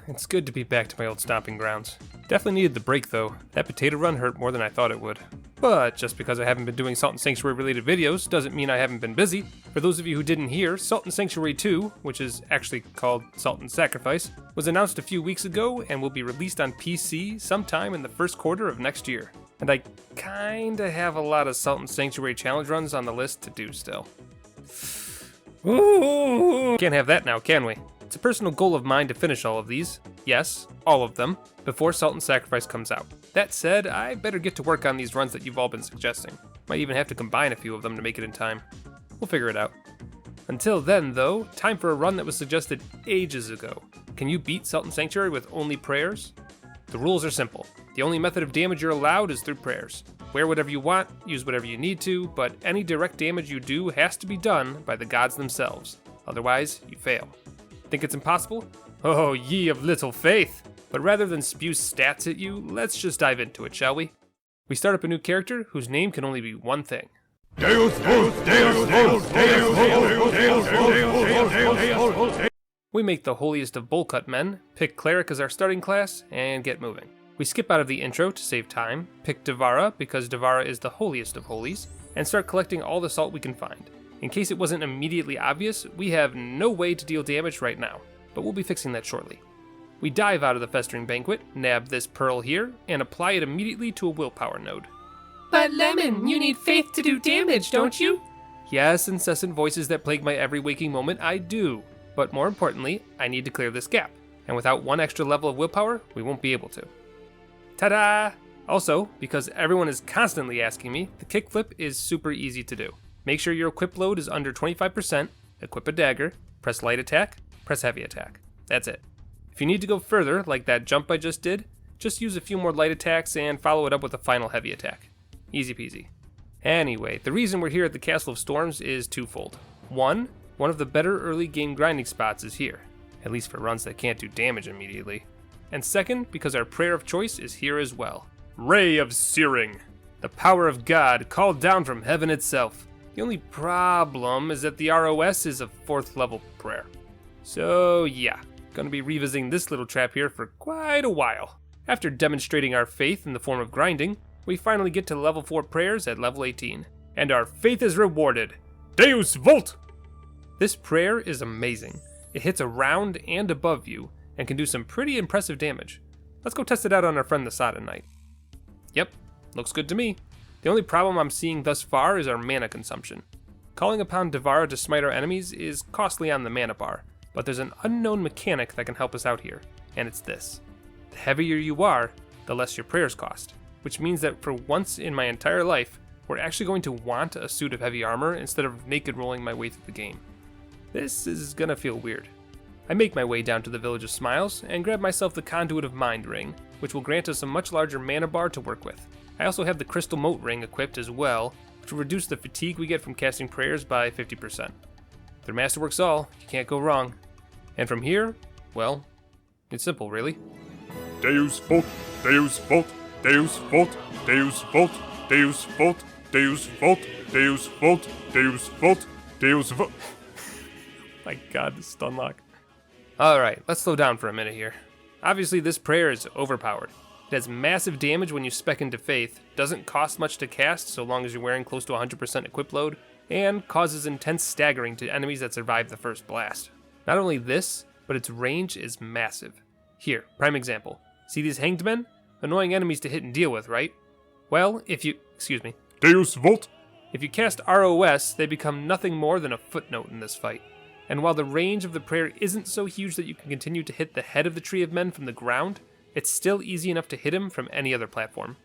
It's good to be back to my old stomping grounds. Definitely needed the break though. That potato run hurt more than I thought it would. But just because I haven't been doing Salt and Sanctuary related videos doesn't mean I haven't been busy. For those of you who didn't hear, Salt and Sanctuary 2, which is actually called Salt and Sacrifice, was announced a few weeks ago and will be released on PC sometime in the first quarter of next year. And I kinda have a lot of Salt and Sanctuary challenge runs on the list to do still. Ooh, can't have that now, can we? It's a personal goal of mine to finish all of these, yes, all of them, before Salt and Sacrifice comes out. That said, I better get to work on these runs that you've all been suggesting. Might even have to combine a few of them to make it in time. We'll figure it out. Until then, though, time for a run that was suggested ages ago. Can you beat Salt and Sanctuary with only prayers? The rules are simple. The only method of damage you're allowed is through prayers. Wear whatever you want, use whatever you need to, but any direct damage you do has to be done by the gods themselves. Otherwise, you fail. Think it's impossible? Oh, ye of little faith! But rather than spew stats at you, let's just dive into it, shall we? We start up a new character whose name can only be one thing. Deus Vult! Deus Vult! Deus Vult! Deus Vult! We make the holiest of bowl cut men, pick Cleric as our starting class, and get moving. We skip out of the intro to save time, pick Devara because Devara is the holiest of holies, and start collecting all the salt we can find. In case it wasn't immediately obvious, we have no way to deal damage right now, but we'll be fixing that shortly. We dive out of the Festering Banquet, nab this pearl here, and apply it immediately to a willpower node. But Lemon, you need faith to do damage, don't you? Yes, incessant voices that plague my every waking moment, I do. But more importantly, I need to clear this gap, and without one extra level of willpower, we won't be able to. Ta-da! Also, because everyone is constantly asking me, the kickflip is super easy to do. Make sure your equip load is under 25%, equip a dagger, press light attack, press heavy attack. That's it. If you need to go further, like that jump I just did, just use a few more light attacks and follow it up with a final heavy attack. Easy peasy. Anyway, the reason we're here at the Castle of Storms is twofold. One of the better early game grinding spots is here, at least for runs that can't do damage immediately. And second, because our prayer of choice is here as well. Ray of Searing, the power of God called down from heaven itself. The only problem is that the ROS is a 4th level prayer. So yeah, gonna be revisiting this little trap here for quite a while. After demonstrating our faith in the form of grinding, we finally get to level 4 prayers at level 18. And our faith is rewarded. Deus Vult! This prayer is amazing. It hits around and above you, and can do some pretty impressive damage. Let's go test it out on our friend the Sada Knight. Yep, looks good to me. The only problem I'm seeing thus far is our mana consumption. Calling upon Devara to smite our enemies is costly on the mana bar, but there's an unknown mechanic that can help us out here, and it's this. The heavier you are, the less your prayers cost, which means that for once in my entire life, we're actually going to want a suit of heavy armor instead of naked rolling my way through the game. This is gonna feel weird. I make my way down to the Village of Smiles and grab myself the Conduit of Mind ring, which will grant us a much larger mana bar to work with. I also have the Crystal Moat ring equipped as well, which will reduce the fatigue we get from casting prayers by 50%. Their masterwork's all, you can't go wrong. And from here, well, it's simple really. Deus Vult! Deus Vult! Deus Vult! Deus Vult! Deus Vult! Deus Vult! Deus Vult! Deus Vult! Deus Vult! My god, the stun lock. Alright, let's slow down for a minute here. Obviously this prayer is overpowered. It has massive damage when you spec into Faith, doesn't cost much to cast so long as you're wearing close to 100% equip load, and causes intense staggering to enemies that survive the first blast. Not only this, but its range is massive. Here, prime example. See these hanged men? Annoying enemies to hit and deal with, right? Well, Deus Vult! If you cast ROS, they become nothing more than a footnote in this fight. And while the range of the prayer isn't so huge that you can continue to hit the head of the Tree of Men from the ground, it's still easy enough to hit him from any other platform.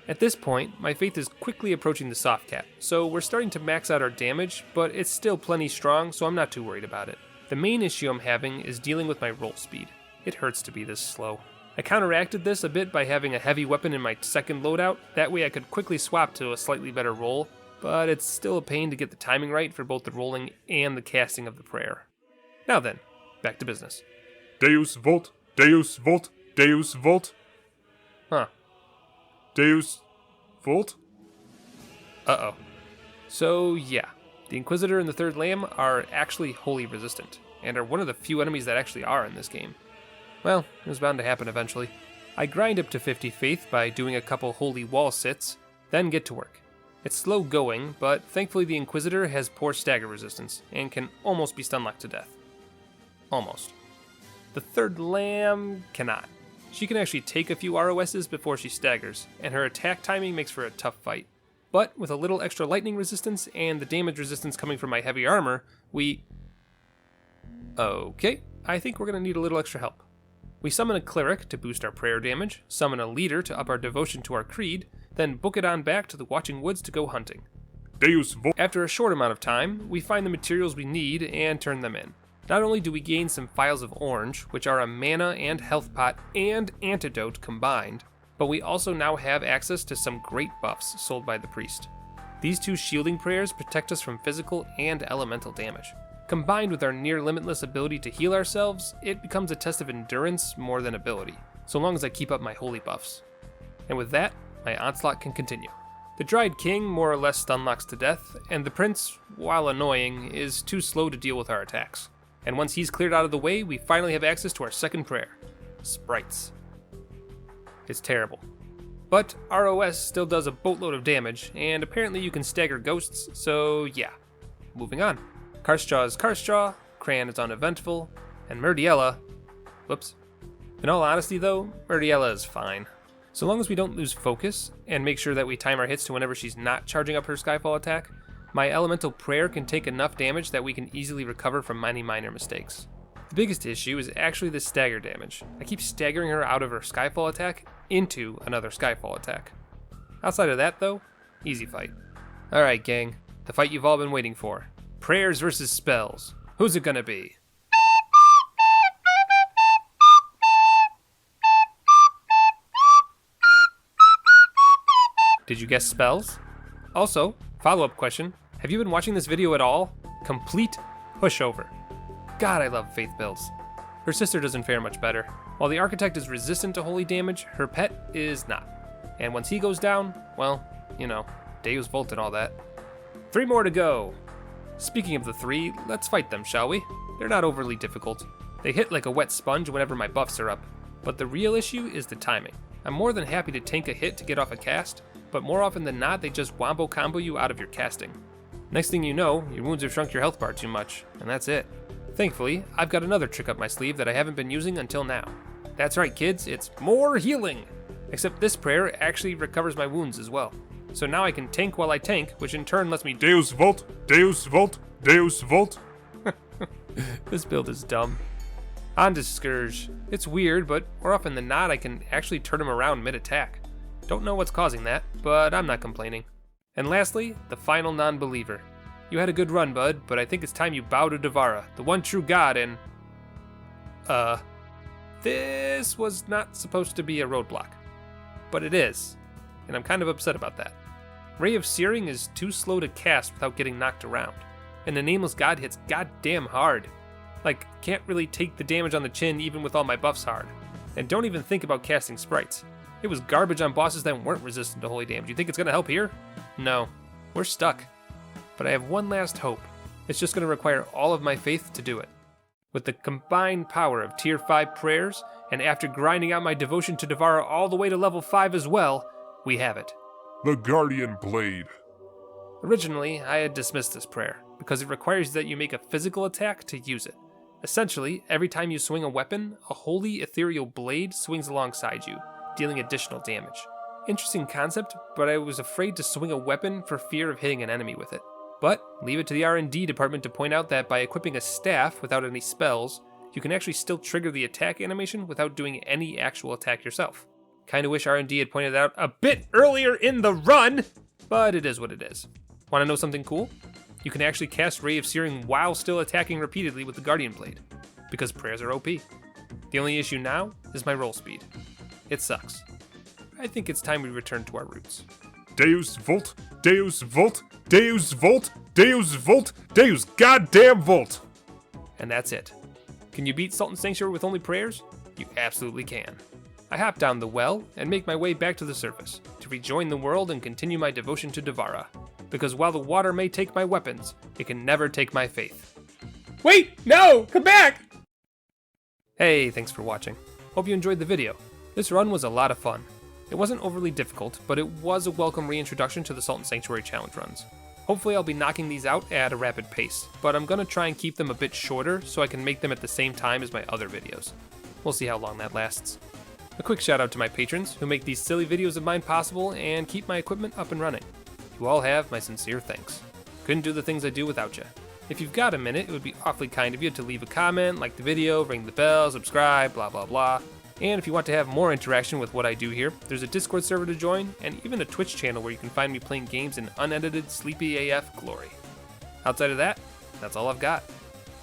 At this point, my faith is quickly approaching the soft cap, so we're starting to max out our damage, but it's still plenty strong, so I'm not too worried about it. The main issue I'm having is dealing with my roll speed. It hurts to be this slow. I counteracted this a bit by having a heavy weapon in my second loadout, that way I could quickly swap to a slightly better roll, but it's still a pain to get the timing right for both the rolling and the casting of the prayer. Now then, back to business. Deus Vult! Deus Vult! Deus Vult! Huh. Deus Vult? Uh-oh. So yeah, the Inquisitor and the Third Lamb are actually holy resistant, and are one of the few enemies that actually are in this game. Well, it was bound to happen eventually. I grind up to 50 faith by doing a couple holy wall sits, then get to work. It's slow going, but thankfully the Inquisitor has poor stagger resistance, and can almost be stun-locked to death. Almost. The Third Lamb cannot. She can actually take a few ROSs before she staggers, and her attack timing makes for a tough fight. But with a little extra lightning resistance and the damage resistance coming from my heavy armor, Okay, I think we're going to need a little extra help. We summon a cleric to boost our prayer damage, summon a leader to up our devotion to our creed, then book it on back to the Watching Woods to go hunting. Deus Vult. After a short amount of time, we find the materials we need and turn them in. Not only do we gain some phials of orange, which are a mana and health pot and antidote combined, but we also now have access to some great buffs sold by the priest. These 2 shielding prayers protect us from physical and elemental damage. Combined with our near limitless ability to heal ourselves, it becomes a test of endurance more than ability, so long as I keep up my holy buffs. And with that, my onslaught can continue. The Dried King more or less stun locks to death, and the Prince, while annoying, is too slow to deal with our attacks. And once he's cleared out of the way, we finally have access to our second prayer, Sprites. It's terrible. But ROS still does a boatload of damage, and apparently you can stagger ghosts, so yeah. Moving on. Karstraw is Karstraw, Cran is uneventful, and Murdiella... Whoops. In all honesty though, Murdiella is fine. So long as we don't lose focus, and make sure that we time our hits to whenever she's not charging up her Skyfall attack, my Elemental Prayer can take enough damage that we can easily recover from many minor mistakes. The biggest issue is actually the stagger damage. I keep staggering her out of her Skyfall attack into another Skyfall attack. Outside of that though, easy fight. Alright gang, the fight you've all been waiting for. Prayers versus spells. Who's it gonna be? Did you guess spells? Also, follow-up question, have you been watching this video at all? Complete pushover. God, I love Faith builds. Her sister doesn't fare much better. While the Architect is resistant to holy damage, her pet is not. And once he goes down, well, you know, Deus Vult and all that. 3 more to go. Speaking of the 3, let's fight them, shall we? They're not overly difficult. They hit like a wet sponge whenever my buffs are up. But the real issue is the timing. I'm more than happy to tank a hit to get off a cast, but more often than not, they just wombo combo you out of your casting. Next thing you know, your wounds have shrunk your health bar too much, and that's it. Thankfully, I've got another trick up my sleeve that I haven't been using until now. That's right, kids, it's more healing! Except this prayer actually recovers my wounds as well. So now I can tank while I tank, which in turn lets me Deus Vult. Deus Vult. Deus Vult. This build is dumb. On to Scourge. It's weird, but more often than not, I can actually turn him around mid-attack. Don't know what's causing that, but I'm not complaining. And lastly, the final non-believer. You had a good run, bud, but I think it's time you bow to Devara, the one true god, and... This was not supposed to be a roadblock. But it is, and I'm kind of upset about that. Ray of Searing is too slow to cast without getting knocked around, and the Nameless God hits goddamn hard. Like, can't really take the damage on the chin even with all my buffs hard. And don't even think about casting Sprites. It was garbage on bosses that weren't resistant to holy damage. You think it's gonna help here? No. We're stuck. But I have one last hope. It's just gonna require all of my faith to do it. With the combined power of tier 5 prayers, and after grinding out my devotion to Devara all the way to level 5 as well, we have it. The Guardian Blade. Originally, I had dismissed this prayer, because it requires that you make a physical attack to use it. Essentially, every time you swing a weapon, a holy ethereal blade swings alongside you, dealing additional damage. Interesting concept, but I was afraid to swing a weapon for fear of hitting an enemy with it. But leave it to the R&D department to point out that by equipping a staff without any spells, you can actually still trigger the attack animation without doing any actual attack yourself. Kinda wish R&D had pointed that out a bit earlier in the run, but it is what it is. Wanna know something cool? You can actually cast Ray of Searing while still attacking repeatedly with the Guardian Blade, because prayers are OP. The only issue now is my roll speed. It sucks. I think it's time we return to our roots. Deus Vult. Deus Vult. Deus Vult. Deus Vult. Deus goddamn Vult. And that's it. Can you beat Sultan Sanctuary with only prayers? You absolutely can. I hop down the well and make my way back to the surface to rejoin the world and continue my devotion to Devara. because while the water may take my weapons, it can never take my faith. Wait, no, come back! Hey, thanks for watching. Hope you enjoyed the video. This run was a lot of fun. It wasn't overly difficult, but it was a welcome reintroduction to the Salt and Sanctuary challenge runs. Hopefully I'll be knocking these out at a rapid pace, but I'm gonna try and keep them a bit shorter so I can make them at the same time as my other videos. We'll see how long that lasts. A quick shout out to my patrons who make these silly videos of mine possible and keep my equipment up and running. You all have my sincere thanks. Couldn't do the things I do without you. If you've got a minute, it would be awfully kind of you to leave a comment, like the video, ring the bell, subscribe, blah blah blah. And if you want to have more interaction with what I do here, there's a Discord server to join, and even a Twitch channel where you can find me playing games in unedited, sleepy AF glory. Outside of that, that's all I've got.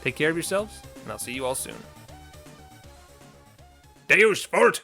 Take care of yourselves, and I'll see you all soon. Deus Vult!